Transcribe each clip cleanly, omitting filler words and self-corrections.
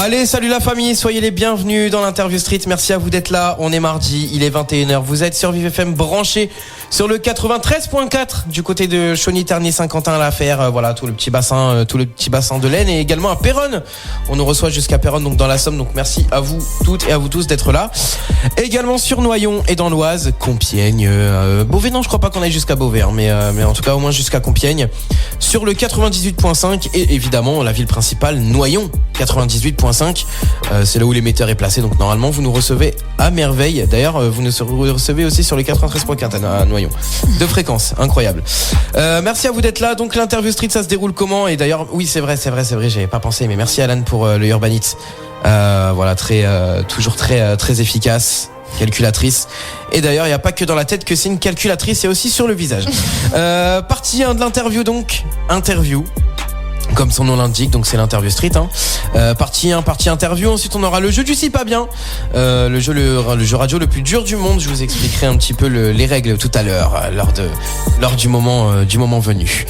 Allez, salut la famille, soyez les bienvenus dans l'interview street. Merci à vous d'être là. On est mardi, il est 21h. Vous êtes sur Vive FM branché sur le 93.4 du côté de Chauny, Tergnier, Saint-Quentin à l'affaire. Voilà, tout le petit bassin de l'Aisne et également à Péronne. On nous reçoit jusqu'à Péronne, donc dans la Somme. Donc merci à vous toutes et à vous tous d'être là. Également sur Noyon et dans l'Oise, Compiègne, Beauvais. Non, je crois pas qu'on aille jusqu'à Beauvais, hein, mais en tout cas au moins jusqu'à Compiègne. Sur le 98.5 et évidemment la ville principale, Noyon, 98.5. C'est là où l'émetteur est placé. Donc normalement vous nous recevez à merveille. D'ailleurs vous nous recevez aussi sur les 93.4 à Noyon. De fréquence, incroyable. Merci à vous d'être là. Donc l'interview street, ça se déroule comment? Et d'ailleurs, oui, c'est vrai, j'avais pas pensé, mais merci Alan pour le Urbanite. Voilà, toujours très efficace, calculatrice. Et d'ailleurs, il n'y a pas que dans la tête que c'est une calculatrice, c'est aussi sur le visage. Partie 1 de l'interview, donc interview. Comme son nom l'indique, donc c'est l'interview street, hein. Partie 1, partie interview. Ensuite on aura le jeu du si pas bien, le jeu radio le plus dur du monde. Je vous expliquerai un petit peu les règles tout à l'heure, lors du moment venu.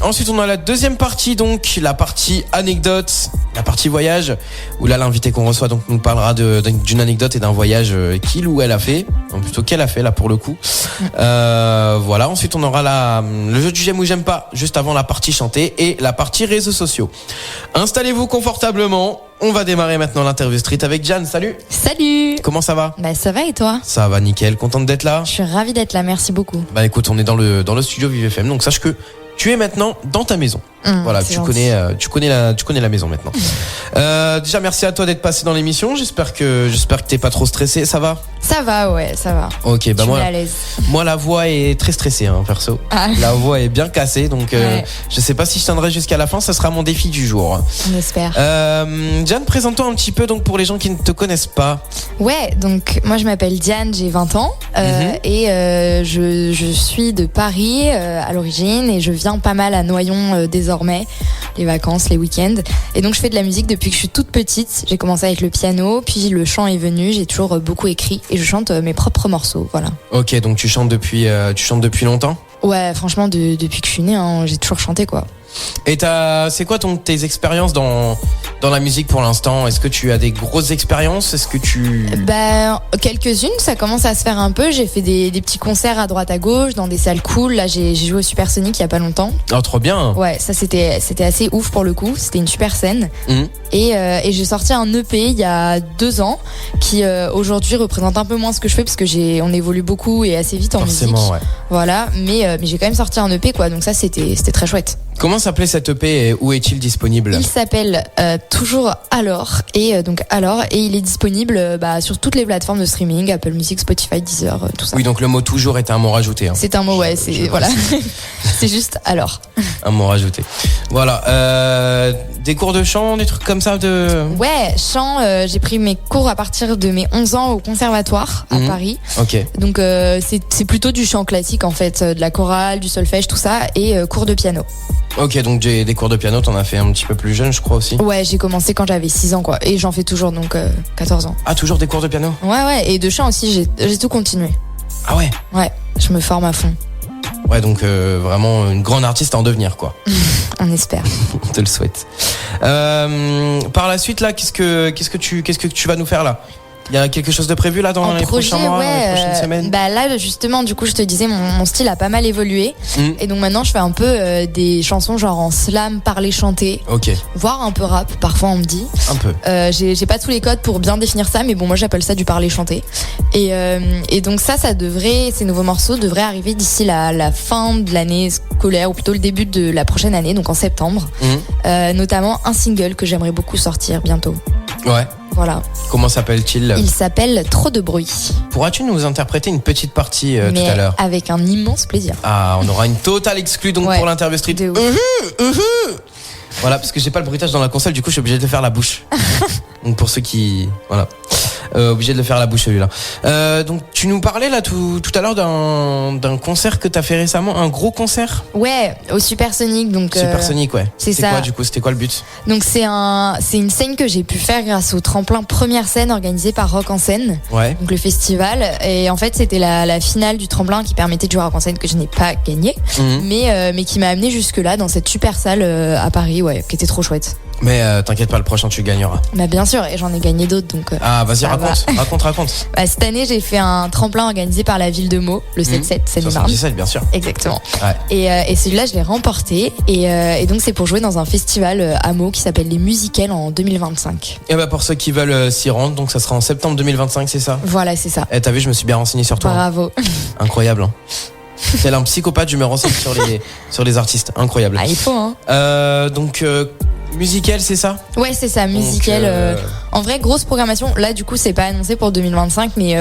Ensuite on a la deuxième partie, donc la partie anecdote, la partie voyage, où là l'invité qu'on reçoit donc nous parlera d'une anecdote et d'un voyage qu'il ou elle a fait, ou plutôt qu'elle a fait là pour le coup. Voilà. Ensuite on aura le jeu du j'aime ou j'aime pas, juste avant la partie chantée et la partie réseaux sociaux. Installez-vous confortablement. On va démarrer maintenant l'interview street avec Jeanne. Salut. Salut. Comment ça va? Bah ça va et toi? Ça va nickel. Contente d'être là? Je suis ravie d'être là, merci beaucoup. Bah écoute, on est dans le studio Vive FM, donc sache que tu es maintenant dans ta maison. Voilà, tu connais la maison maintenant. Déjà merci à toi d'être passé dans l'émission. J'espère que t'es pas trop stressé. Ça va? Ça va, ouais, ça va. Ok, bah moi, à l'aise. Moi la voix est très stressée, hein, perso. Ah. La voix est bien cassée, donc ouais. Je sais pas si je tiendrai jusqu'à la fin. Ça sera mon défi du jour. On espère. Diane, présente-toi un petit peu donc pour les gens qui ne te connaissent pas. Ouais, donc moi je m'appelle Diane, j'ai 20 ans et je suis de Paris à l'origine et je viens pas mal à Noyon désormais. Les vacances, les week-ends. Et donc je fais de la musique depuis que je suis toute petite. J'ai commencé avec le piano, puis le chant est venu. J'ai toujours beaucoup écrit et je chante mes propres morceaux, voilà. Ok, donc tu chantes depuis longtemps? Ouais, franchement depuis que je suis née, hein, j'ai toujours chanté quoi. Et c'est quoi tes expériences dans la musique pour l'instant? Est-ce que tu as des grosses expériences? Est-ce que tu... quelques-unes, ça commence à se faire un peu. J'ai fait des petits concerts à droite à gauche dans des salles cool. Là j'ai joué au Supersonic il y a pas longtemps. Oh trop bien. Ouais, ça c'était assez ouf pour le coup. C'était une super scène. Et j'ai sorti un EP il y a 2 ans qui aujourd'hui représente un peu moins ce que je fais parce que on évolue beaucoup et assez vite en musique. Ouais. Voilà, mais j'ai quand même sorti un EP quoi. Donc ça c'était très chouette. Comment s'appelait cet EP et où est-il disponible? Il s'appelle Toujours Alors et il est disponible sur toutes les plateformes de streaming, Apple Music, Spotify, Deezer, tout ça. Oui, donc le mot toujours est un mot rajouté. Hein. C'est un mot, ouais, voilà. C'est juste alors. Un mot rajouté. Voilà. Des cours de chant, des trucs comme ça Ouais, chant. J'ai pris mes cours à partir de mes 11 ans au conservatoire à Paris. Ok. Donc c'est plutôt du chant classique en fait, de la chorale, du solfège, tout ça, et cours de piano. Ok, donc j'ai des cours de piano, t'en as fait un petit peu plus jeune, je crois aussi. Ouais, j'ai commencé quand j'avais 6 ans, quoi. Et j'en fais toujours, donc 14 ans. Ah, toujours des cours de piano? Ouais, et de chant aussi, j'ai tout continué. Ah ouais? Ouais, je me forme à fond. Ouais, donc vraiment une grande artiste à en devenir, quoi. On espère. On te le souhaite. Par la suite, là, qu'est-ce que tu vas nous faire, là? Il y a quelque chose de prévu là dans les prochains mois, les prochaines semaines? Là justement, du coup, je te disais, mon style a pas mal évolué. Et donc maintenant, je fais un peu des chansons genre en slam, parler, chanter. Ok. Voire un peu rap, parfois on me dit. Un peu. J'ai pas tous les codes pour bien définir ça, mais bon, moi j'appelle ça du parler, chanter. Et donc ces nouveaux morceaux devraient arriver d'ici la fin de l'année scolaire, ou plutôt le début de la prochaine année, donc en septembre. Notamment un single que j'aimerais beaucoup sortir bientôt. Ouais. Voilà. Comment s'appelle-t-il? Il s'appelle Trop de bruit. Pourras-tu nous interpréter une petite partie tout à l'heure? Avec un immense plaisir. Ah, on aura une totale exclue donc pour l'interview street. Voilà, parce que j'ai pas le bruitage dans la console, du coup je suis obligé de le faire la bouche. Donc pour ceux qui... Voilà. Obligé de le faire la bouche celui-là. Donc tu nous parlais là tout à l'heure d'un concert que t'as fait récemment, un gros concert? Ouais, au Supersonic. Donc Supersonic, ouais. C'est ça. Quoi du coup? C'était quoi le but? Donc c'est une scène que j'ai pu faire grâce au tremplin première scène organisé par Rock en scène. Ouais. Donc le festival. Et en fait c'était la finale du tremplin qui permettait de jouer à Rock en scène que je n'ai pas gagné, mais qui m'a amené jusque là dans cette super salle à Paris, ouais, qui était trop chouette. Mais t'inquiète pas, le prochain tu gagneras. Bah bien sûr, et j'en ai gagné d'autres donc. Ah vas-y, raconte. Bah, cette année j'ai fait un tremplin organisé par la ville de Meaux, le 7-7, Seine-et-Marne. 77 bien sûr. Exactement. Ouais. Et celui-là je l'ai remporté et donc c'est pour jouer dans un festival à Meaux qui s'appelle les Musicales en 2025. Et bah pour ceux qui veulent s'y rendre, donc ça sera en septembre 2025, c'est ça? Voilà, c'est ça. Eh t'as vu, je me suis bien renseigné sur toi. Bravo. Incroyable. Hein. Tel un psychopathe, je me renseigne sur les artistes. Incroyable. Ah il faut hein. Donc musical, c'est ça? Ouais, c'est ça, musical. En vrai, grosse programmation. Là, du coup, c'est pas annoncé pour 2025, mais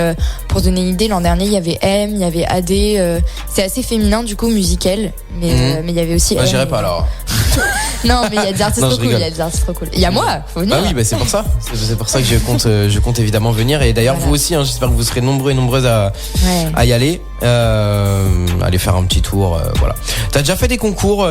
pour donner une idée, l'an dernier, il y avait M, il y avait AD. C'est assez féminin, du coup, musical. Mais il y avait aussi. Bah, j'irai pas alors. Non, mais il y a des artistes trop cool. Il y a des artistes trop cool. Il y a moi, faut venir. Bah oui, bah c'est pour ça. C'est pour ça que je compte évidemment venir. Et d'ailleurs, vous aussi, hein, j'espère que vous serez nombreux et nombreuses à y aller. Aller faire un petit tour. Voilà. T'as déjà fait des concours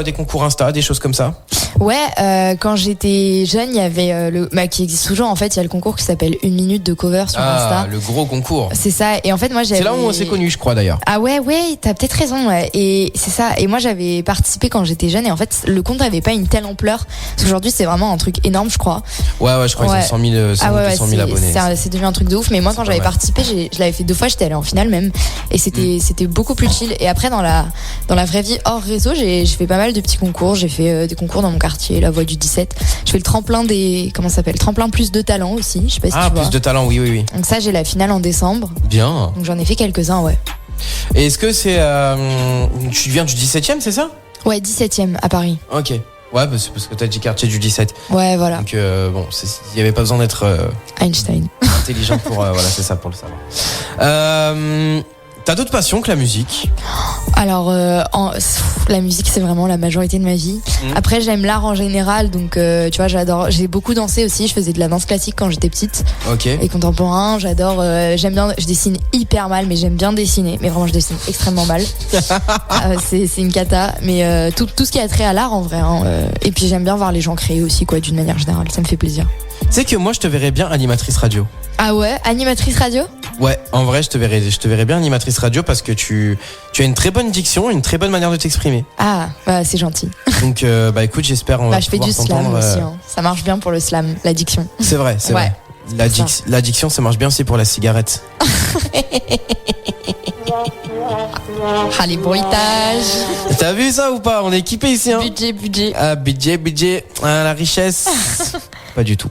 Insta, des choses comme ça? Ouais, quand j'étais jeune, il y avait qui existe toujours en fait, il y a le concours qui s'appelle 1 minute de cover sur Insta. Le gros concours. C'est ça. Et en fait, moi j'avais. C'est là où on s'est connus, je crois d'ailleurs. Ah ouais, t'as peut-être raison. Ouais. Et c'est ça. Et moi j'avais participé quand j'étais jeune. Et en fait, le compte avait pas une telle ampleur. Parce qu'aujourd'hui, c'est vraiment un truc énorme, je crois. Ouais, je crois qu'ils ont 100 000 abonnés. C'est devenu un truc de ouf. Mais moi, quand j'avais participé, je l'avais fait 2 fois. J'étais allée en finale même. Et c'était beaucoup plus chill. Et après, dans la vraie vie hors réseau, j'ai fait pas mal de petits concours. J'ai fait des concours dans mon quartier, la Voix du 17. Je fais le tremplin tremplin plus de talent aussi. Je sais pas si tu vois. Plus de talent, oui. Donc ça, j'ai la finale en décembre. Bien. Donc j'en ai fait quelques-uns, ouais. Et est-ce que c'est tu viens du 17e, c'est ça? Ouais, 17e à Paris. Ok. Ouais, parce que t'as dit quartier du 17. Ouais, voilà. Donc bon, il y avait pas besoin d'être Einstein. Intelligent pour voilà, c'est ça, pour le savoir. T'as d'autres passions que la musique? Alors, la musique, c'est vraiment la majorité de ma vie. Après, j'aime l'art en général, donc tu vois, j'adore. J'ai beaucoup dansé aussi. Je faisais de la danse classique quand j'étais petite. Ok. Et contemporain, j'adore. J'aime bien. Je dessine hyper mal, mais j'aime bien dessiner. Mais vraiment, je dessine extrêmement mal. C'est une cata. Mais tout ce qui a trait à l'art, en vrai. Hein, et puis, j'aime bien voir les gens créer aussi, quoi, d'une manière générale. Ça me fait plaisir. Tu sais que moi, je te verrais bien animatrice radio. Ah ouais, animatrice radio? Ouais, en vrai, je te verrais bien animatrice radio parce que tu as une très bonne diction, une très bonne manière de t'exprimer. Ah, bah c'est gentil. Donc, écoute, j'espère on va je fais du slam aussi. Hein. Ça marche bien pour le slam, l'addiction. C'est vrai, c'est vrai. L'addiction, ça marche bien aussi pour la cigarette. Ah, les bruitages. T'as vu ça ou pas? On est équipé ici, hein. Budget. Ah, budget. Ah, la richesse. Pas du tout.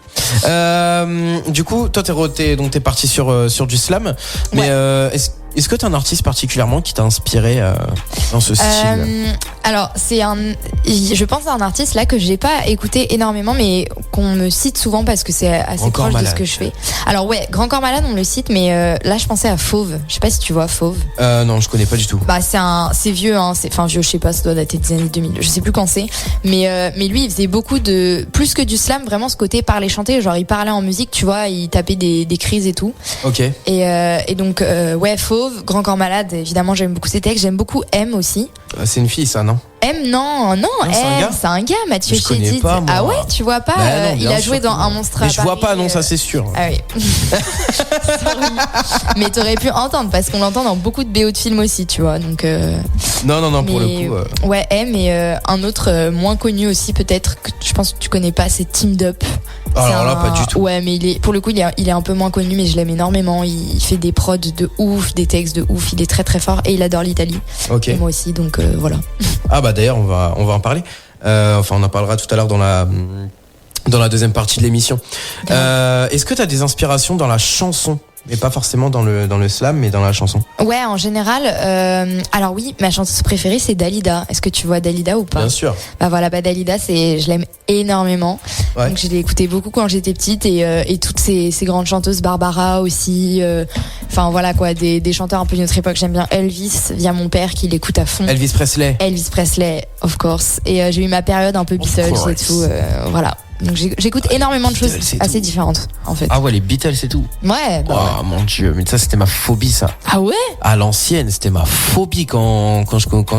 Du coup, toi, t'es parti sur du slam. Mais est-ce que t'as un artiste particulièrement qui t'a inspiré dans ce style? Alors, je pense à un artiste là que j'ai pas écouté énormément, mais qu'on me cite souvent parce que c'est assez proche de ce que je fais. Alors ouais, Grand Corps Malade, on le cite, mais là, je pensais à Fauve. Je sais pas si tu vois Fauve. Non, je connais pas du tout. Bah, c'est vieux, hein. Enfin, vieux, je sais pas, ça doit dater des années 2000. Je sais plus quand c'est. Mais lui, il faisait beaucoup plus que du slam, vraiment ce côté parler chanter. Genre, il parlait en musique, tu vois, il tapait des crises et tout. Ok. Et donc, ouais, Fauve, Grand Corps Malade, évidemment, j'aime beaucoup ses textes. J'aime beaucoup M aussi. C'est une fille, ça, non? M, non, M, c'est un gars, Mathieu Chédid. Ah ouais, tu vois pas? Non, il a joué dans Un monstre à Paris. Mais je vois pas, non, ça c'est sûr. Ah oui. Mais t'aurais pu entendre parce qu'on l'entend dans beaucoup de BO de films aussi, tu vois. Donc. Non, pour le coup. Ouais, M et un autre moins connu aussi peut-être que je pense que tu connais pas, c'est Teamed Up. Alors là, pas du tout. Ouais, mais pour le coup, il est un peu moins connu, mais je l'aime énormément. Il fait des prods de ouf, des textes de ouf. Il est très très fort et il adore l'Italie. Ok. Et moi aussi, donc voilà. Ah bah d'ailleurs, on va en parler. Enfin, on en parlera tout à l'heure dans la deuxième partie de l'émission. Est-ce que tu as des inspirations dans la chanson? Mais pas forcément dans le slam, mais dans la chanson. Ouais, en général. Alors oui, ma chanteuse préférée, c'est Dalida. Est-ce que tu vois Dalida ou pas? Bien sûr. Bah voilà, Dalida, je l'aime énormément. Ouais. Donc je l'ai écoutée beaucoup quand j'étais petite et toutes ces grandes chanteuses, Barbara aussi. Enfin voilà quoi, des chanteurs un peu de notre époque. J'aime bien Elvis via mon père qui l'écoute à fond. Elvis Presley, of course. Et j'ai eu ma période un peu Beatles et tout. Voilà. Donc j'écoute énormément de choses assez différentes en fait. Ah ouais, les Beatles et tout. Ouais. Bah oh mon dieu, mais ça c'était ma phobie ça. Ah ouais? À l'ancienne, c'était ma phobie quand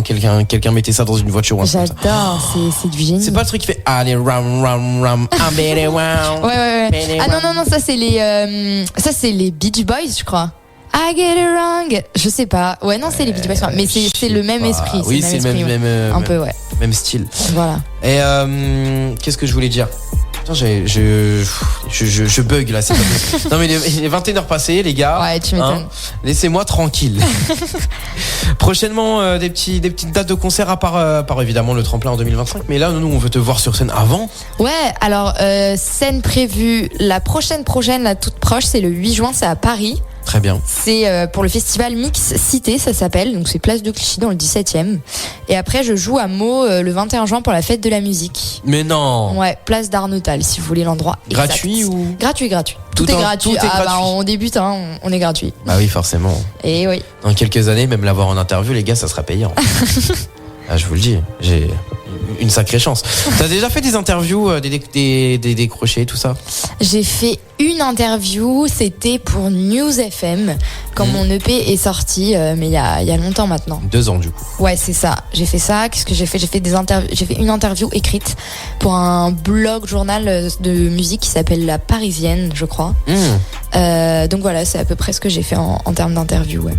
quelqu'un mettait ça dans une voiture. J'adore, c'est du génie. C'est pas le truc qui fait allez ram, ouais. Ah non, ça c'est les Beach Boys, je crois. I get it wrong. Je sais pas. Ouais, non, c'est les Beach Boys. Mais c'est le même esprit. Oui, c'est le même un peu, ouais. Même style. Voilà. Et qu'est-ce que je voulais dire? Putain, je bug là, c'est pas possible. Non mais il est 21h passées, les gars. Ouais, tu m'étonnes. Laissez-moi tranquille. Prochainement, des petites dates de concert à part évidemment le tremplin en 2025. Mais là, nous, on veut te voir sur scène avant. Ouais, alors, scène prévue, la prochaine, la toute proche, c'est le 8 juin, c'est à Paris. Très bien. C'est pour le festival Mix Cité, ça s'appelle. Donc c'est place de Clichy dans le 17e. Et après, je joue à Meaux le 21 juin pour la fête de la musique. Mais non. Ouais, place d'Arnotal, si vous voulez l'endroit. Gratuit exact. ou Gratuit. Tout est gratuit. Gratuit. Bah, on débute, hein, on est gratuit. Bah oui, forcément. Et oui. Dans quelques années, même l'avoir en interview, les gars, ça sera payant. Ah, je vous le dis, j'ai une sacrée chance. T'as déjà fait des interviews, des décrochés, tout ça? J'ai fait une interview, c'était pour News FM, quand mon EP est sorti, mais il y a longtemps maintenant. 2 ans du coup. Ouais, c'est ça. J'ai fait ça. Qu'est-ce que j'ai fait? J'ai fait une interview écrite pour un blog journal de musique qui s'appelle La Parisienne, je crois. Donc voilà, c'est à peu près ce que j'ai fait en termes d'interview. Ouais.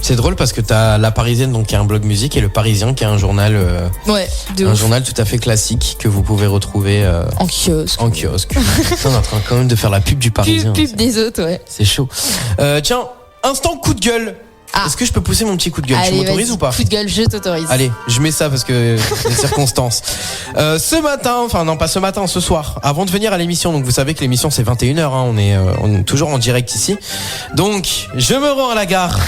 C'est drôle parce que t'as La Parisienne donc qui est un blog musique et Le Parisien qui est un journal journal tout à fait classique que vous pouvez retrouver en kiosque. On est en train quand même de faire la pub du Parisien. Pub des autres, ouais. C'est chaud. Tiens, instant coup de gueule. Est-ce que je peux pousser mon petit coup de gueule? Allez, tu m'autorises ou pas? Coup de gueule, je t'autorise. Allez, je mets ça parce que les circonstances. Ce matin, enfin non pas ce matin, ce soir, avant de venir à l'émission, donc vous savez que l'émission c'est 21h, hein, on est toujours en direct ici. Donc, je me rends à la gare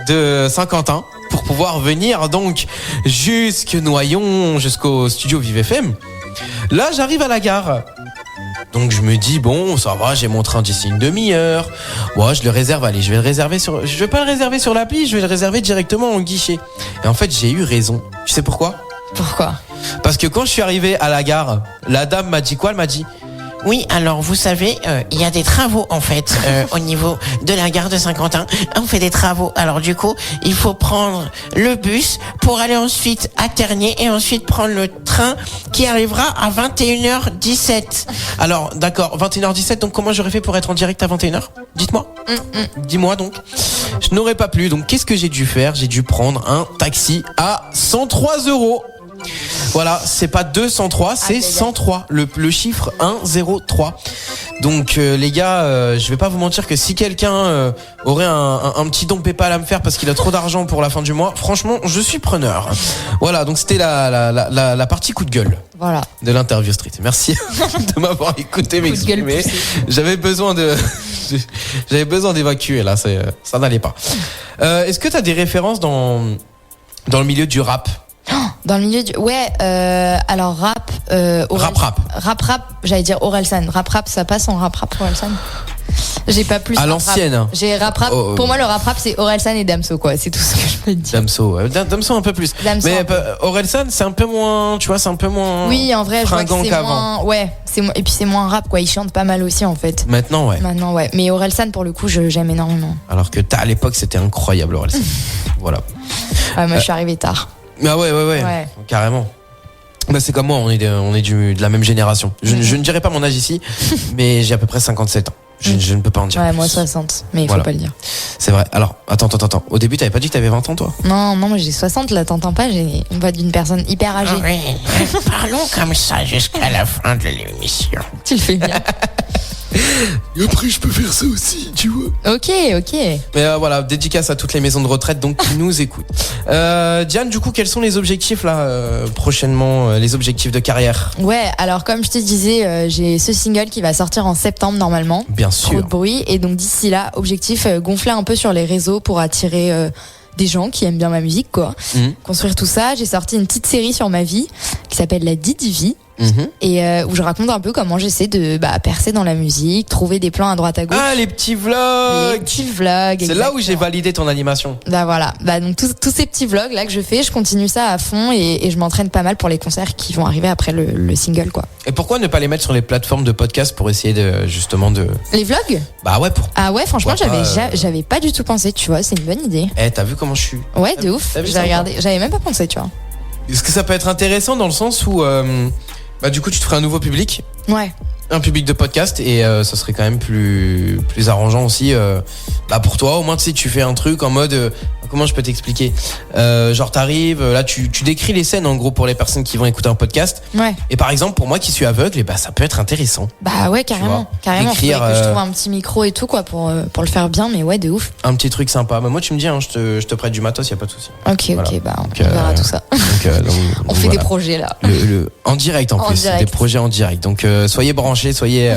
de Saint-Quentin pour pouvoir venir donc jusque Noyon, jusqu'au studio Vive FM. Là, j'arrive à la gare. Donc je me dis bon, ça va, j'ai mon train d'ici une demi-heure. Ouais, je le réserve, allez, je vais pas le réserver sur l'appli, je vais le réserver directement au guichet. Et en fait, j'ai eu raison. Tu sais pourquoi? Pourquoi? Parce que quand je suis arrivé à la gare, la dame m'a dit quoi? Elle m'a dit: oui, alors vous savez, il y a des travaux en fait au niveau de la gare de Saint-Quentin. On fait des travaux. Alors du coup, il faut prendre le bus pour aller ensuite à Tergnier et ensuite prendre le train qui arrivera à 21h17. Alors d'accord, 21h17, donc comment j'aurais fait pour être en direct à 21h? Dites-moi. Dis-moi donc. Je n'aurais pas pu, donc qu'est-ce que j'ai dû faire? J'ai dû prendre un taxi à 103 €. Voilà, c'est pas 203, c'est 103, le chiffre 103. Donc les gars, je vais pas vous mentir que si quelqu'un aurait un petit don PayPal à me faire parce qu'il a trop d'argent pour la fin du mois, franchement, je suis preneur. Voilà, donc c'était la partie coup de gueule. Voilà. De l'interview street. Merci de m'avoir écouté m'exprimer. J'avais besoin d'évacuer là, ça n'allait pas. Est-ce que tu as des références dans le milieu du rap? Dans le milieu du... Ouais, alors rap... Rap, j'allais dire Orelsan. Rap, ça passe en rap, Orelsan. J'ai pas plus... À l'ancienne. J'ai rap. Pour moi, le rap, c'est Orelsan et Damso, quoi. C'est tout ce que je peux te dire. Damso un peu plus. Damso, mais Orelsan, c'est un peu moins... Tu vois, c'est un peu moins... Oui, en vrai, je vois que c'est qu'avant. moins... Ouais, et puis c'est moins rap, quoi. Il chante pas mal aussi, en fait. Maintenant, ouais. Mais Orelsan, pour le coup, j'aime énormément. Alors que à l'époque, c'était incroyable, Orelsan. Voilà. Ouais, moi, je suis arrivée tard. Ah ouais. Carrément. Bah c'est comme moi, on est de la même génération. Je ne dirais pas mon âge ici, mais j'ai à peu près 57 ans. Je ne peux pas en dire. Ouais, plus. moi 60, mais il faut pas le dire. C'est vrai. Alors, attends. Au début, t'avais pas dit que t'avais 20 ans, toi? Non, moi j'ai 60, là, t'entends pas, j'ai une voix d'une personne hyper âgée. Oui, parlons comme ça jusqu'à la fin de l'émission. Tu le fais bien. Et après, je peux faire ça aussi, tu vois. Ok. Mais voilà, dédicace à toutes les maisons de retraite donc qui nous écoutent. Diane, du coup, quels sont les objectifs là prochainement, les objectifs de carrière? Ouais, alors comme je te disais, j'ai ce single qui va sortir en septembre normalement. Bien sûr. Trop de bruit, et donc d'ici là, objectif gonfler un peu sur les réseaux pour attirer des gens qui aiment bien ma musique, quoi. Construire tout ça. J'ai sorti une petite série sur ma vie qui s'appelle La Didi Vie. Et où je raconte un peu comment j'essaie de percer dans la musique, trouver des plans à droite à gauche. Ah, les petits vlogs. C'est exactement. là où j'ai validé ton animation. Bah voilà, donc tous ces petits vlogs là que je fais, je continue ça à fond, et je m'entraîne pas mal pour les concerts qui vont arriver après le single, quoi. Et pourquoi ne pas les mettre sur les plateformes de podcast pour essayer de Les vlogs? Bah ouais, Ah ouais, franchement, j'avais pas du tout pensé, tu vois, c'est une bonne idée. T'as vu comment je suis? Ouais, de ouf. J'ai regardé, j'avais même pas pensé, tu vois. Est-ce que ça peut être intéressant dans le sens où du coup tu te ferais un nouveau public? Ouais. un public de podcast et ça serait quand même plus arrangeant aussi pour toi. Au moins, tu sais, tu fais un truc en mode comment je peux t'expliquer, genre t'arrives là, tu décris les scènes en gros pour les personnes qui vont écouter un podcast. Ouais. Et par exemple, pour moi qui suis aveugle, ça peut être intéressant. Bah ouais, carrément. Faudrait Écrire, que je trouve un petit micro et tout quoi pour le faire bien, mais ouais, de ouf. Un petit truc sympa. Moi, tu me dis, hein, je te prête du matos, y a pas de souci. Ok, Voilà. on verra tout ça. Donc, On fait des projets là. En direct en plus, direct. des projets en direct. Donc soyez branchés, soyez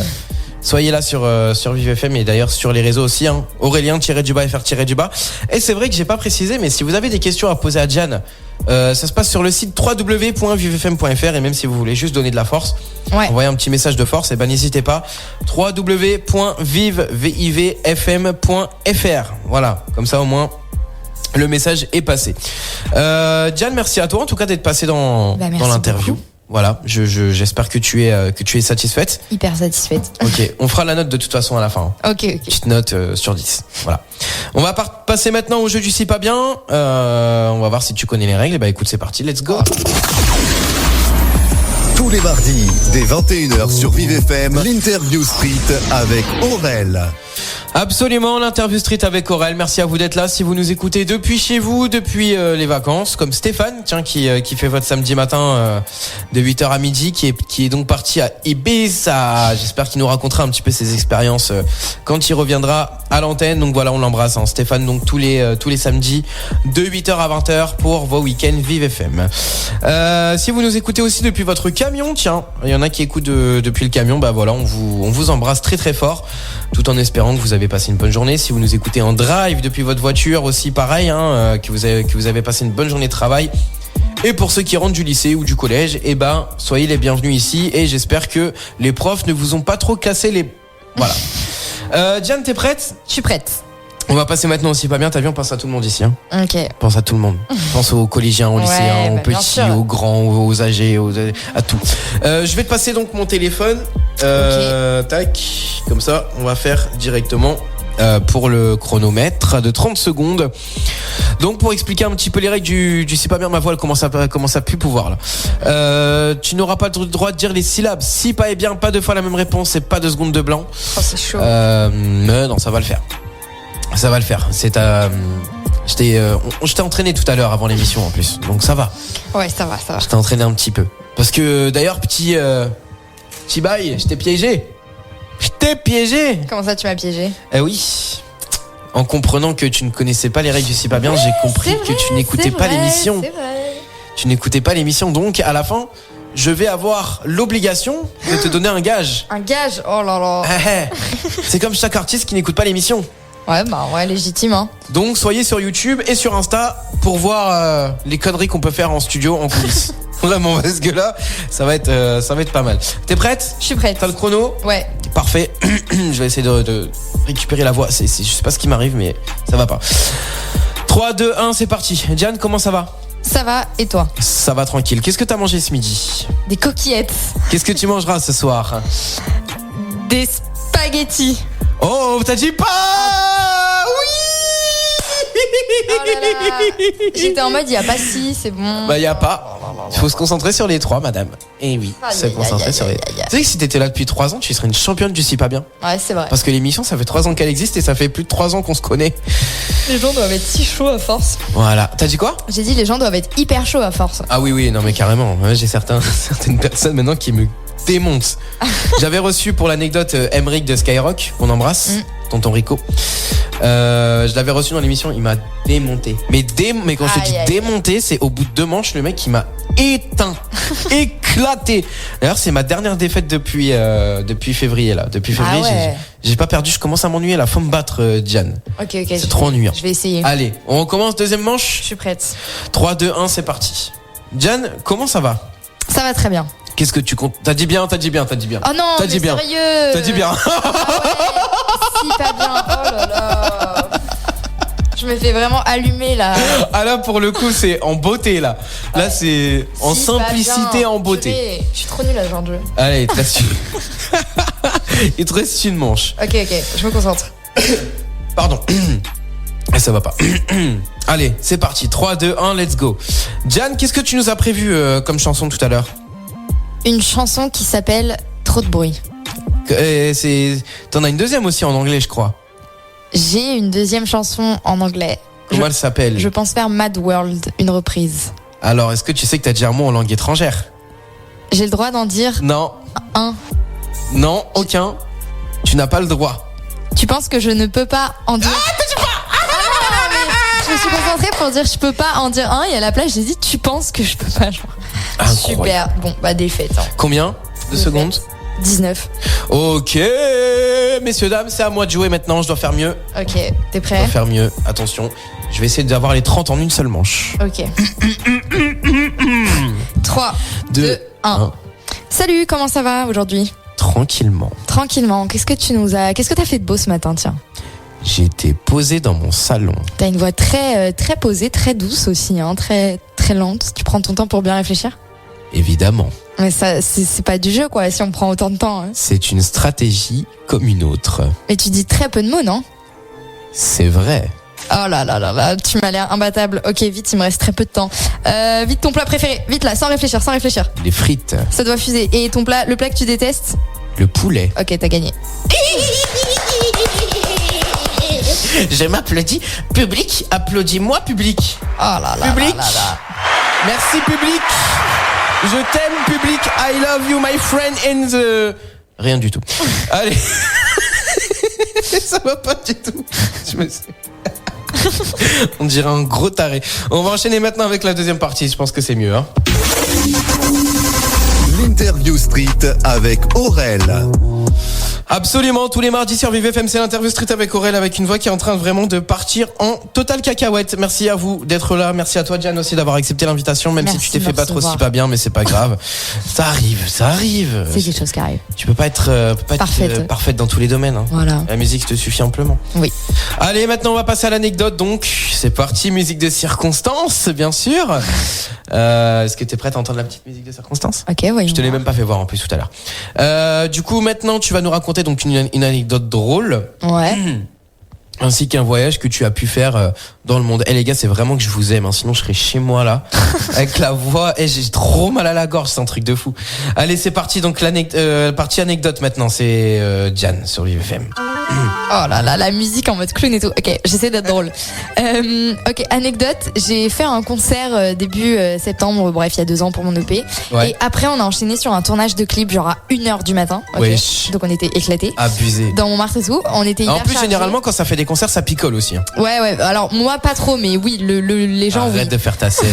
là sur Vive FM et d'ailleurs sur les réseaux aussi, hein. Aurélien-FR-. Et c'est vrai que j'ai pas précisé, mais si vous avez des questions à poser à Diane, ça se passe sur le site www.vivefm.fr et même si vous voulez juste donner de la force, envoyer un petit message de force, n'hésitez pas. www.vivefm.fr. Voilà, comme ça au moins le message est passé. Diane, merci à toi en tout cas d'être passé dans l'interview. Beaucoup. Voilà, j'espère que tu es satisfaite. Hyper satisfaite. Ok, on fera la note de toute façon à la fin. Ok. Petite note sur 10. Voilà. On va passer maintenant au jeu du si pas bien. On va voir si tu connais les règles. Écoute, c'est parti, let's go. Tous les mardis, dès 21h sur Vive FM, l'interview street avec Aurel. Absolument, l'interview street avec Aurel. Merci à vous d'être là. Si vous nous écoutez depuis chez vous, depuis les vacances, comme Stéphane, tiens, qui fait votre samedi matin de 8h à midi, qui est donc parti à Ibiza. J'espère qu'il nous racontera un petit peu ses expériences quand il reviendra à l'antenne. Donc voilà, on l'embrasse, hein, Stéphane. Donc tous les samedis de 8h à 20h pour vos week-ends Vive FM. Si vous nous écoutez aussi depuis votre camion, tiens, il y en a qui écoutent depuis le camion. Voilà, on vous embrasse très très fort, tout en espérant que vous avez passé une bonne journée. Si vous nous écoutez en drive depuis votre voiture aussi, pareil, hein, que vous avez passé une bonne journée de travail. Et pour ceux qui rentrent du lycée ou du collège, soyez les bienvenus ici et j'espère que les profs ne vous ont pas trop cassé les... Voilà. Diane, t'es prête ? Je suis prête. On va passer maintenant aussi pas bien, t'as vu, on pense à tout le monde ici, hein. Ok. Pense à tout le monde. Pense aux collégiens, aux lycéens, aux bien petits, sûr. aux grands, aux âgés, à tout. Je vais te passer donc mon téléphone. Tac, comme ça, on va faire directement pour le chronomètre de 30 secondes. Donc pour expliquer un petit peu les règles du c'est pas bien, ma voix elle commence à plus pouvoir là. Tu n'auras pas le droit de dire les syllabes si pas et bien, pas deux fois la même réponse et pas 2 secondes de blanc. Oh, c'est chaud. Mais non, ça va le faire. Ça va le faire. Je t'ai entraîné tout à l'heure avant l'émission en plus, donc ça va. Ouais, ça va. Je t'ai entraîné un petit peu. Parce que d'ailleurs, petit bail, je t'ai piégé. Comment ça, tu m'as piégé ? Eh oui. En comprenant que tu ne connaissais pas les règles du si pas bien, j'ai compris que tu n'écoutais pas l'émission. C'est vrai. Tu n'écoutais pas l'émission, donc à la fin, je vais avoir l'obligation de te donner un gage. Un gage ? Oh là là. C'est comme chaque artiste qui n'écoute pas l'émission. Ouais, légitime, hein. Donc soyez sur YouTube et sur Insta pour voir les conneries qu'on peut faire en studio, en coulisses. Vraiment, parce que là, ça va être pas mal. T'es prête ? Je suis prête. T'as le chrono ? Ouais. Parfait. Je vais essayer de récupérer la voix. Je sais pas ce qui m'arrive, mais ça va pas. 3, 2, 1, c'est parti. Diane, comment ça va ? Ça va, et toi ? Ça va tranquille. Qu'est-ce que t'as mangé ce midi ? Des coquillettes. Qu'est-ce que tu mangeras ce soir ? Des spaghettis. Oh, t'as dit pas ? Oh là là. J'étais en mode, il n'y a pas si, c'est bon. Il y a pas. Il faut se concentrer sur les 3, madame. Et oui, se concentrer sur les... Tu sais que si t'étais là depuis 3 ans, tu serais une championne du si pas bien. Ouais, c'est vrai. Parce que l'émission, ça fait 3 ans qu'elle existe et ça fait plus de 3 ans qu'on se connaît. Les gens doivent être si chauds à force. Voilà. T'as dit quoi ? J'ai dit, les gens doivent être hyper chauds à force. Ah oui, non mais carrément. Ouais, j'ai certaines personnes maintenant qui me démontent. J'avais reçu pour l'anecdote Emeric de Skyrock, qu'on embrasse, tonton Rico. Je l'avais reçu dans l'émission, il m'a démonté. Mais quand je te dis démonté, c'est au bout de 2 manches, le mec il m'a éteint, éclaté. D'ailleurs, c'est ma dernière défaite depuis février là. Depuis février, j'ai pas perdu. Je commence à m'ennuyer là. Faut me battre, Diane. Ok. C'est trop ennuyant. Je vais essayer. Allez, on recommence, deuxième manche. Je suis prête. 3, 2, 1, c'est parti. Diane, comment ça va ? Ça va très bien. Qu'est-ce que tu comptes ? T'as dit bien. Oh non, T'as mais dit bien. sérieux. T'as dit bien. Si pas bien. Oh là là. Je me fais vraiment allumer là. Ah là, pour le coup, c'est en beauté là. Là, c'est en Si, simplicité, pas bien. en beauté. Je suis trop nulle à ce genre de jeu. Allez, il te reste une manche. Ok, je me concentre. Pardon. Ça va pas. Allez, c'est parti. 3, 2, 1, let's go. Diane, qu'est-ce que tu nous as prévu comme chanson tout à l'heure ? Une chanson qui s'appelle Trop de bruit. T'en as une deuxième aussi en anglais, je crois. J'ai une deuxième chanson en anglais. Comment elle s'appelle? Je pense faire Mad World, une reprise. Alors, est-ce que tu sais que t'as déjà un mot en langue étrangère? J'ai le droit d'en dire Non. un. Non, aucun. Tu n'as pas le droit. Tu penses que je ne peux pas en dire... Je me suis concentrée pour dire je peux pas en dire un et à la place j'ai dit tu penses que je peux pas genre. Super. Bon bah défaite. Hein. Combien de secondes? 19. Ok, messieurs dames, c'est à moi de jouer maintenant. Je dois faire mieux. Ok, t'es Je prêt? dois faire mieux. Attention, je vais essayer d'avoir les 30 en une seule manche. Ok. 3, 2, 2, 1. Salut, comment ça va aujourd'hui? Tranquillement. Tranquillement. Qu'est-ce que t'as fait de beau ce matin, tiens? J'étais posé dans mon salon. T'as une voix très posée, très douce aussi, hein, très très lente. Tu prends ton temps pour bien réfléchir? Évidemment. Mais ça, c'est pas du jeu quoi. Si on prend autant de temps. Hein. C'est une stratégie comme une autre. Mais tu dis très peu de mots, non? C'est vrai. Oh là là là là, tu m'as l'air imbattable. Ok, vite, il me reste très peu de temps. Vite ton plat préféré, vite là, sans réfléchir. Les frites. Ça doit fuser. Et le plat que tu détestes? Le poulet. Ok, t'as gagné. Je m'applaudis. Public, applaudis-moi, public. Oh là là Public. là là là. Merci public. Je t'aime public. I love you my friend in the... Rien du tout. Allez. Ça va pas du tout. On dirait un gros taré. On va enchaîner maintenant avec la deuxième partie. Je pense que c'est mieux. Hein. L'Interview Street avec Aurel. Absolument, tous les mardis sur Vive FM, c'est l'Interview Street avec Aurel, avec une voix qui est en train vraiment de partir en totale cacahuète. Merci à vous d'être là, merci à toi Diane aussi d'avoir accepté l'invitation, même Merci si tu t'es de fait me pas trop recevoir. si pas bien, mais c'est pas grave. Ça arrive. C'est quelque chose qui arrive. Tu peux pas être, parfaite dans tous les domaines. Hein. Voilà. La musique te suffit amplement. Oui. Allez, maintenant on va passer à l'anecdote. Donc, c'est parti, musique de circonstance, bien sûr. Est-ce que t'es prête à entendre la petite musique de circonstance? Ok, voyons. Je te l'ai même pas fait voir en plus tout à l'heure. Du coup, maintenant, tu vas nous raconter donc une anecdote drôle. Ouais. Ainsi qu'un voyage que tu as pu faire dans le monde. Les gars, c'est vraiment que je vous aime, hein, sinon je serais chez moi là avec la voix. J'ai trop mal à la gorge, c'est un truc de fou. Allez, c'est parti. Donc partie anecdote maintenant, c'est Diane sur Vive FM. Oh là là, la musique en mode clown et tout. Ok, j'essaie d'être drôle. Ok, anecdote, j'ai fait un concert début septembre, bref, il y a 2 ans pour mon EP. Ouais. Et après, on a enchaîné sur un tournage de clip genre à 1h du matin. Ok. Wesh. Donc on était éclatés. Abusé. Dans Montmartre et tout, on était hyper En plus, chargés. généralement, quand ça fait des concerts, ça picole aussi. Hein. Ouais, alors moi pas trop, mais oui, les gens Arrête oui. de faire ta scène.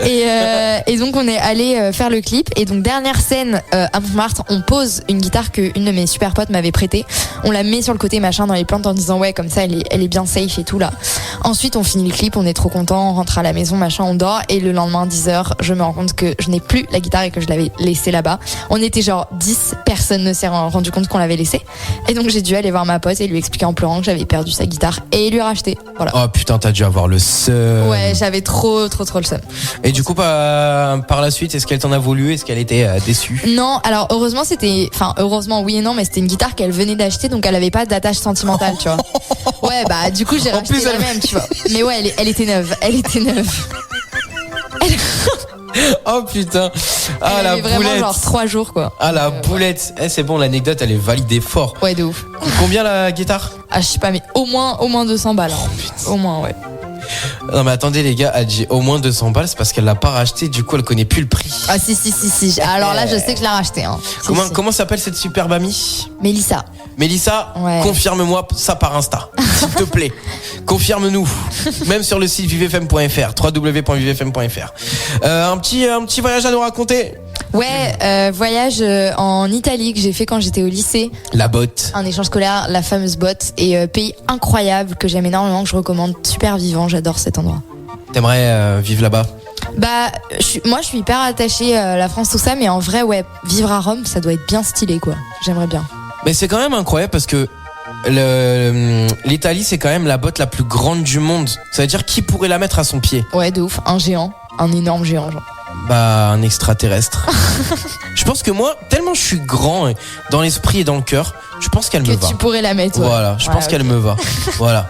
Et donc on est allé faire le clip. Et donc dernière scène à Montmartre, on pose une guitare que une de mes super potes m'avait prêtée. On la met sur le côté machin dans les plantes en disant ouais comme ça elle est bien safe et tout là. Ensuite on finit le clip, on est trop content, on rentre à la maison machin, on dort et le lendemain 10h je me rends compte que je n'ai plus la guitare et que je l'avais laissée là-bas. On était genre 10, personne ne s'est rendu compte qu'on l'avait laissée. Et donc j'ai dû aller voir ma pote et lui expliquer en pleurant que j'avais perdu sa guitare et lui racheter. Voilà. Oh putain, t'as dû avoir le seum. Ouais, j'avais trop le seum. Et du coup, par la suite, est-ce qu'elle t'en a voulu? Est-ce qu'elle était déçue? Non, alors heureusement heureusement oui et non, mais c'était une guitare qu'elle venait d'acheter donc elle avait pas d'attache sentimentale, tu vois. Ouais, bah du coup j'ai En racheté plus, la même, tu vois. Mais ouais, elle était neuve. Oh putain. Ah Elle la avait vraiment boulette. genre 3 jours quoi. Ah la boulette. C'est bon, l'anecdote elle est validée fort. Ouais, de ouf. Combien la guitare? Ah, je sais pas, mais au moins 200 balles. Au moins, ouais. Non mais attendez les gars, elle dit au moins 200 balles, c'est parce qu'elle l'a pas racheté, du coup elle connaît plus le prix. Ah si. Alors là, je sais que je l'ai racheté. Hein. Si. Comment s'appelle cette superbe amie? Mélissa. Mélissa, Ouais. confirme-moi ça par Insta, s'il te plaît. Confirme-nous, même sur le site vivefm.fr, www.vivefm.fr. Un petit voyage à nous raconter. Ouais, voyage en Italie que j'ai fait quand j'étais au lycée. La botte. Un échange scolaire, la fameuse botte. Et pays incroyable que j'aime énormément, que je recommande. Super vivant, j'adore cet endroit. T'aimerais vivre là-bas? Bah, moi je suis hyper attachée à la France, tout ça. Mais en vrai, ouais, vivre à Rome, ça doit être bien stylé, quoi. J'aimerais bien. Mais c'est quand même incroyable parce que l'Italie c'est quand même la botte la plus grande du monde. Ça veut dire qui pourrait la mettre à son pied? Ouais, de ouf. Un géant. Un énorme géant, genre. Bah un extraterrestre. Je pense que moi, tellement je suis grand dans l'esprit et dans le cœur, je pense qu'elle me va. Que tu pourrais la mettre, ouais. Voilà, je pense qu'elle me va. Voilà.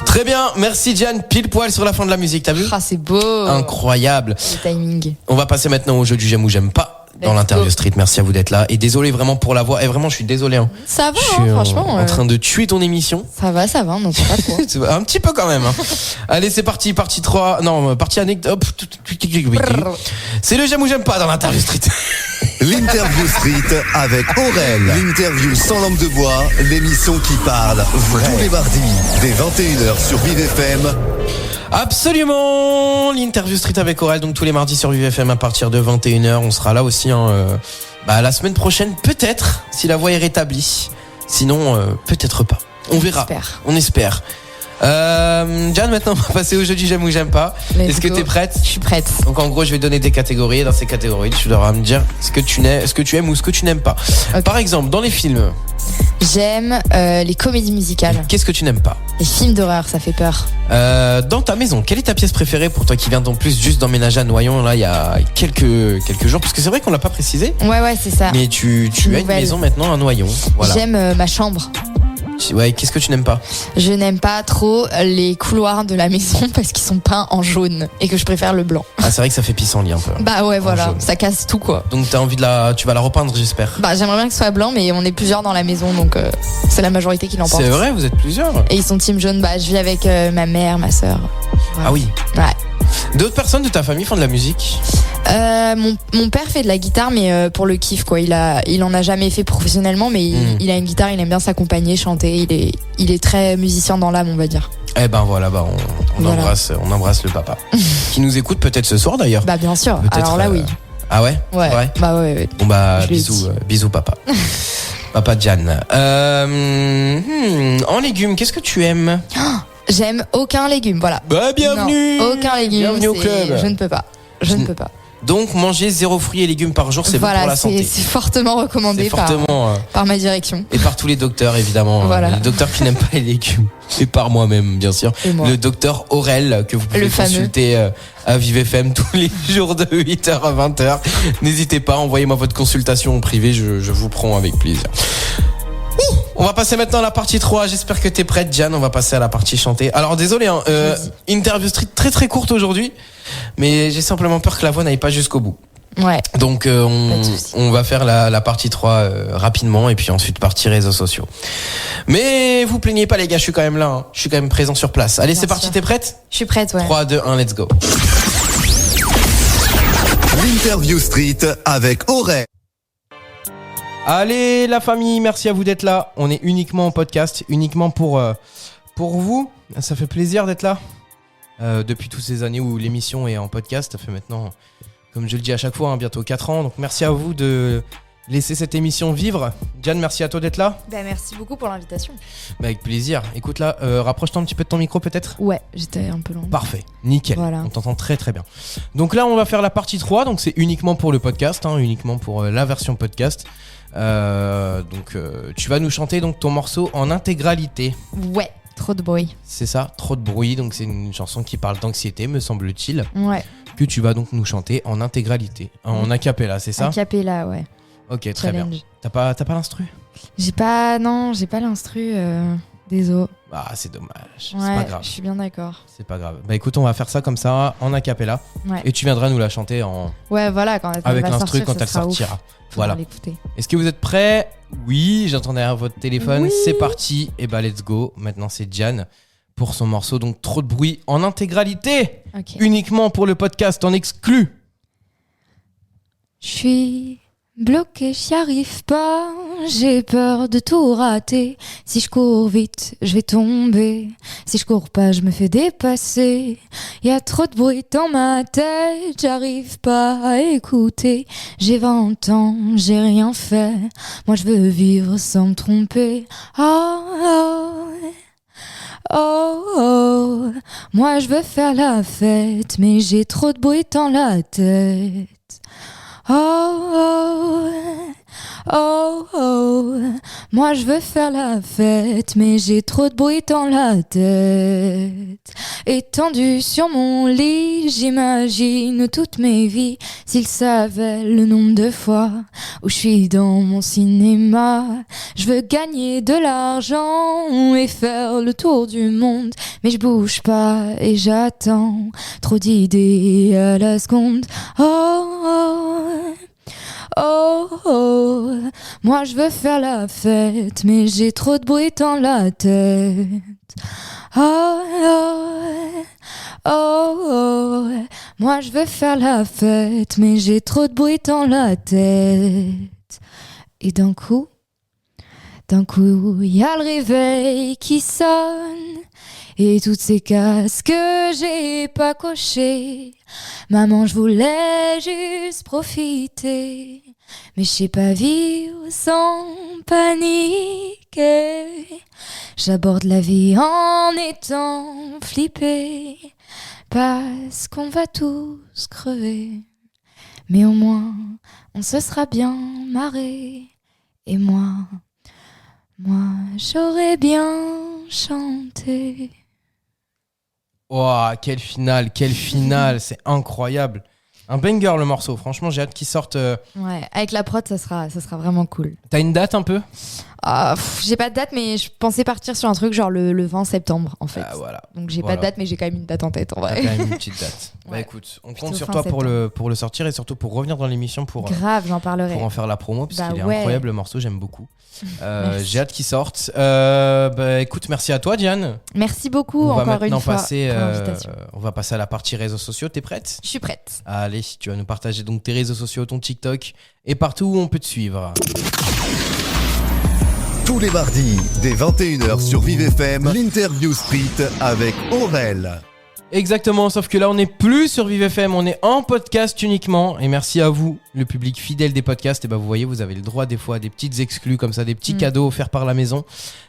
Très bien, merci Diane, pile poil sur la fin de la musique, t'as vu? Ah, c'est beau. Incroyable. Le timing. On va passer maintenant au jeu du j'aime ou j'aime pas. dans l'interview street. Merci à vous d'être là. Et désolé vraiment pour la voix. Et vraiment, je suis désolé. Hein. Ça va, Je suis franchement. en train de tuer ton émission. Ça va, donc c'est pas trop. Un petit peu quand même. Hein. Allez, c'est parti. Partie 3. Non, partie anecdote. C'est le j'aime ou j'aime pas dans l'interview street. L'interview street avec Aurel. L'interview sans langue de bois, l'émission qui parle vrai. Tous les mardis, dès 21h sur Vive FM. Absolument. L'interview street avec Aurel, donc tous les mardis sur Vive FM à partir de 21h. On sera là aussi la semaine prochaine, peut-être, si la voix est rétablie. Sinon, peut-être pas. On verra. On espère. Diane, maintenant on va passer au jeudi j'aime ou j'aime pas. Est-ce que t'es prête? Je suis prête. Donc en gros je vais donner des catégories et dans ces catégories tu devras me dire ce que tu aimes ou ce que tu n'aimes pas. Okay. Par exemple dans les films. J'aime les comédies musicales. Qu'est-ce que tu n'aimes pas? Les films d'horreur, ça fait peur. Dans ta maison, quelle est ta pièce préférée pour toi qui vient en plus juste d'emménager à Noyon là il y a quelques jours, parce que c'est vrai qu'on l'a pas précisé. Ouais c'est ça. Mais tu as une maison maintenant à Noyon. Voilà. J'aime ma chambre. Ouais, qu'est-ce que tu n'aimes pas? Je n'aime pas trop les couloirs de la maison parce qu'ils sont peints en jaune et que je préfère le blanc. Ah, c'est vrai que ça fait pissenlit un peu. Bah ouais, voilà, ça casse tout quoi. Donc t'as envie tu vas la repeindre, j'espère. Bah j'aimerais bien que ce soit blanc, mais on est plusieurs dans la maison, donc c'est la majorité qui l'emporte. C'est vrai, vous êtes plusieurs. Et ils sont team jaune. Bah je vis avec ma mère, ma sœur. Voilà. Ah oui. Ouais. D'autres personnes de ta famille font de la musique? Mon père fait de la guitare, mais pour le kiff quoi. Il en a jamais fait professionnellement, mais il a une guitare, il aime bien s'accompagner, chanter. Il est très musicien dans l'âme, on va dire. Eh ben voilà, on embrasse le papa qui nous écoute peut-être ce soir d'ailleurs. Bah bien sûr. Peut-être, alors là oui. Ah ouais. Ouais. Bah ouais. Bon bah bisous papa. Papa Diane. En légumes, qu'est-ce que tu aimes? J'aime aucun légume, voilà. Bah bienvenue. Non, aucun légume. Bienvenue au club. Je ne peux pas. Donc manger 0 fruits et légumes par jour, c'est bon pour la santé. C'est fortement recommandé par ma direction. Et par tous les docteurs évidemment. Voilà. Les docteurs qui n'aiment pas les légumes. Et par moi-même bien sûr. Moi. Le docteur Aurel que vous pouvez consulter à Vive FM tous les jours de 8h à 20h. N'hésitez pas, envoyez-moi votre consultation en privé, je vous prends avec plaisir. On va passer maintenant à la partie 3. J'espère que t'es prête, Diane. On va passer à la partie chantée. Alors désolé, interview street très très courte aujourd'hui, mais j'ai simplement peur que la voix n'aille pas jusqu'au bout. Ouais. Donc on va faire la partie 3 rapidement et puis ensuite partie réseaux sociaux. Mais vous plaignez pas les gars, je suis quand même là. Hein. Je suis quand même présent sur place. Allez, c'est parti, t'es prête? Je suis prête, ouais. 3, 2, 1, let's go. L'interview street avec Aurel. Allez la famille, merci à vous d'être là. On est uniquement en podcast, uniquement pour vous. Ça fait plaisir d'être là. Depuis toutes ces années où l'émission est en podcast, ça fait maintenant, comme je le dis à chaque fois, bientôt 4 ans. Donc merci à vous de laisser cette émission vivre. Diane, merci à toi d'être là. Merci beaucoup pour l'invitation. Avec plaisir. Écoute là, rapproche-toi un petit peu de ton micro peut-être. Ouais, j'étais un peu loin. Parfait, nickel, voilà. On t'entend très très bien. Donc là on va faire la partie 3, donc c'est uniquement pour le podcast, uniquement pour la version podcast. Donc tu vas nous chanter donc ton morceau en intégralité. Ouais, trop de bruit. C'est ça, trop de bruit. Donc c'est une chanson qui parle d'anxiété, me semble-t-il. Ouais. Que tu vas donc nous chanter en intégralité, en a cappella, c'est ça? A cappella, ouais. Ok, très bien. T'as pas l'instru? J'ai pas l'instru. Désolé. Ah, c'est dommage. Ouais, c'est pas grave. Je suis bien d'accord. C'est pas grave. Bah écoute, on va faire ça comme ça, en a cappella. Ouais. Et tu viendras nous la chanter Ouais, voilà, avec l'instru quand elle sortira. Voilà. Est-ce que vous êtes prêts? Oui, j'entendais à votre téléphone. Oui. C'est parti. Et bah let's go. Maintenant c'est Diane pour son morceau. Donc trop de bruit en intégralité. Okay. Uniquement pour le podcast en exclu. Je suis bloquée, j'y arrive pas. J'ai peur de tout rater. Si je cours vite, je vais tomber. Si je cours pas, je me fais dépasser. Y a trop de bruit dans ma tête, j'arrive pas à écouter. J'ai 20 ans, j'ai rien fait. Moi je veux vivre sans me tromper. Oh, oh, oh, oh. Moi je veux faire la fête, mais j'ai trop de bruit dans la tête. Oh, oh, oh, oh, moi je veux faire la fête, mais j'ai trop de bruit dans la tête. Étendu sur mon lit, j'imagine toutes mes vies. S'ils savaient le nombre de fois où je suis dans mon cinéma. Je veux gagner de l'argent et faire le tour du monde, mais je bouge pas et j'attends trop d'idées à la seconde. Oh, oh, Oh, oh, moi je veux faire la fête, mais j'ai trop de bruit dans la tête. Oh, oh, oh, oh, moi je veux faire la fête, mais j'ai trop de bruit dans la tête. Et d'un coup, y a le réveil qui sonne. Et toutes ces cases que j'ai pas cochées. Maman, je voulais juste profiter. Mais je sais pas vivre sans paniquer. J'aborde la vie en étant flippée. Parce qu'on va tous crever. Mais au moins, on se sera bien marré. Et moi, j'aurais bien chanté. Wow, quelle finale, c'est incroyable. Un banger le morceau, franchement j'ai hâte qu'il sorte. Ouais, avec la prod ça sera vraiment cool. T'as une date un peu? J'ai pas de date, mais je pensais partir sur un truc genre le 20 septembre en fait. Voilà. Donc j'ai pas de date, mais j'ai quand même une date en tête en vrai. T'as quand même une petite date. Ouais. Bah écoute, on Plutôt compte sur fin toi septembre. pour le sortir et surtout pour revenir dans l'émission pour Grave, j'en parlerai. en faire la promo parce qu'il est ouais. incroyable le morceau, j'aime beaucoup. Merci. J'ai hâte qu'il sorte. Bah écoute, merci à toi Diane. Merci beaucoup On va encore maintenant une fois passer, pour l'invitation. on va passer à la partie réseaux sociaux. T'es prête? Je suis prête. Allez, tu vas nous partager donc tes réseaux sociaux, ton TikTok et partout où on peut te suivre. Tous les mardis, dès 21h sur Vive FM, l'interview street avec Aurel. Exactement, sauf que là on n'est plus sur Vive FM, on est en podcast uniquement. Et merci à vous, le public fidèle des podcasts. Et bah vous voyez, vous avez le droit des fois à des petites exclus comme ça, des petits cadeaux offerts par la maison.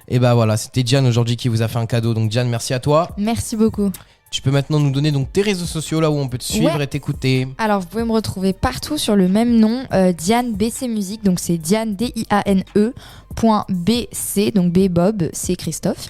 Et bah voilà, c'était Diane aujourd'hui qui vous a fait un cadeau. Donc Diane, merci à toi. Merci beaucoup. Tu peux maintenant nous donner donc tes réseaux sociaux là où on peut te suivre Ouais. et t'écouter. Alors vous pouvez me retrouver partout sur le même nom, Diane BC Musique, donc c'est Diane DIANE .bc, donc B Bob, c'est Christophe,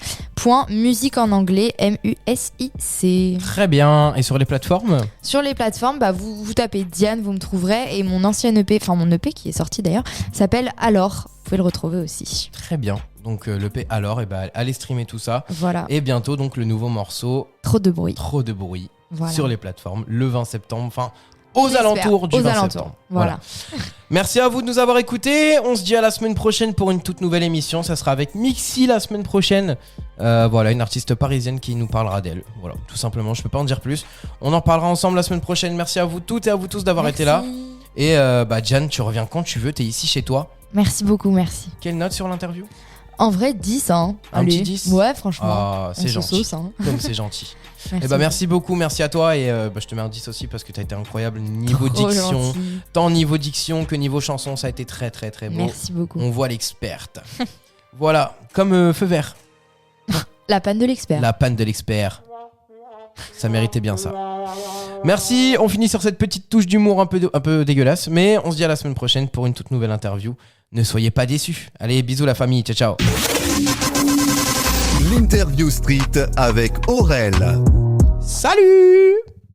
.musique en anglais, MUSIC. Très bien. Et sur les plateformes? Sur les plateformes, bah, vous tapez Diane, vous me trouverez, et mon ancien EP, enfin mon EP qui est sorti d'ailleurs, s'appelle Alors, vous pouvez le retrouver aussi. Très bien. Donc l'EP alors, et bah allez streamer tout ça. Voilà, Et bientôt donc le nouveau morceau trop de bruit. Trop de bruit Voilà. sur les plateformes le 20 septembre, enfin aux J'espère. alentours du Aux 20 alentours, septembre. voilà. Merci à vous de nous avoir écoutés. On se dit à la semaine prochaine pour une toute nouvelle émission. Ça sera avec Mixi la semaine prochaine. Voilà, une artiste parisienne qui nous parlera d'elle. Voilà, tout simplement, je peux pas en dire plus. On en parlera ensemble la semaine prochaine. Merci à vous toutes et à vous tous d'avoir été là. Et bah Diane, tu reviens quand tu veux, t'es ici chez toi. Merci beaucoup, merci. Quelle note sur l'interview? En vrai, 10, hein. Un Allez. petit 10? Ouais, franchement. Ah, c'est On se gentil. sauce, hein. Comme c'est gentil. Merci. Et bah merci beaucoup, merci à toi. Et bah, je te mets un 10 aussi parce que t'as été incroyable. Niveau Trop diction, gentil. tant niveau diction que niveau chanson, ça a été très très très beau. Merci beaucoup. On voit l'experte. Voilà, comme feu vert, La panne de l'expert. la panne de l'expert. Ça méritait bien ça. Merci, on finit sur cette petite touche d'humour un peu dégueulasse, mais on se dit à la semaine prochaine pour une toute nouvelle interview. Ne soyez pas déçus. Allez, bisous la famille, ciao ciao. L'interview street avec Aurel. Salut!